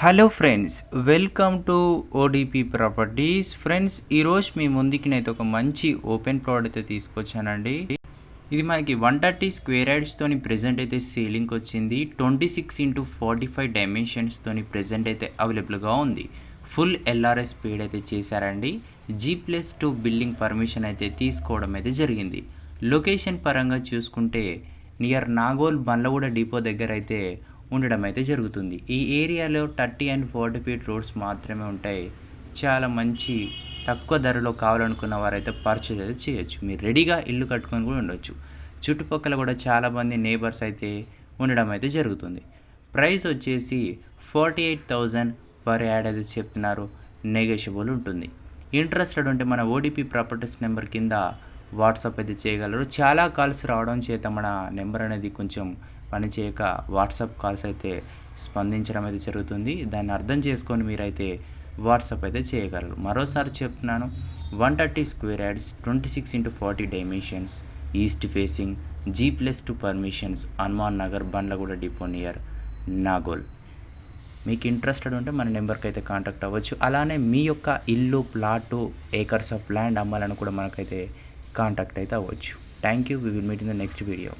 Hello friends, welcome to ODP properties. Friends, ఈరోజు మీ ముందుకినైతే ఒక మంచి ఓపెన్ ప్లాట్ అయితే తీసుకొచ్చానండి. ఇది మనకి 130 స్క్వేర్ యార్డ్స్తోని ప్రెజెంట్ అయితే సేలింగ్కి వచ్చింది. 26x45 డైమెన్షన్స్తోని ప్రెజెంట్ అయితే అవైలబుల్గా ఉంది. ఫుల్ ఎల్ఆర్ఎస్ పేడ్ అయితే చేశారండి. G+2 బిల్డింగ్ పర్మిషన్ అయితే తీసుకోవడం అయితే జరిగింది. లొకేషన్ పరంగా చూసుకుంటే నియర్ నాగోల్ బండ్లగూడ డిపో దగ్గర అయితే ఉండడం అయితే జరుగుతుంది. ఈ ఏరియాలో 30 అండ్ 40 ఫీట్ రోడ్స్ మాత్రమే ఉంటాయి. చాలా మంచి తక్కువ ధరలో కావాలనుకున్న వారైతే పర్చేజ్ అయితే చేయొచ్చు. మీరు రెడీగా ఇల్లు కట్టుకొని కూడా ఉండొచ్చు. చుట్టుపక్కల కూడా చాలామంది నేబర్స్ అయితే ఉండడం అయితే జరుగుతుంది. ప్రైస్ వచ్చేసి 48,000 పర్ యాడ్ అయితే చెప్తున్నారు. నెగోషియబుల్ ఉంటుంది. ఇంట్రెస్టెడ్ ఉంటే మన ఓడిపి ప్రాపర్టీస్ నెంబర్ కింద వాట్సాప్ అయితే చేయగలరు. చాలా కాల్స్ రావడం చేత మన నెంబర్ అనేది కొంచెం పనిచేయక వాట్సాప్ కాల్స్ అయితే స్పందించడం అయితే జరుగుతుంది. దాన్ని అర్థం చేసుకొని మీరైతే వాట్సాప్ అయితే చేయగలరు. మరోసారి చెప్తున్నాను, 130 square yards, 26x40 dimensions, east facing, G+2 permissions, Hanuman Nagar, Bandlaguda depot near Nagole. మీకు ఇంట్రెస్టెడ్ ఉంటే మన నెంబర్కి అయితే కాంటాక్ట్ అవ్వచ్చు. అలానే మీ యొక్క ఇల్లు, ప్లాటు, ఏకర్స్ ఆఫ్ ల్యాండ్ అమ్మాలని కూడా మనకైతే కాంటాక్ట్ అయితే అవ్వచ్చు. Thank you. We will meet in the next video.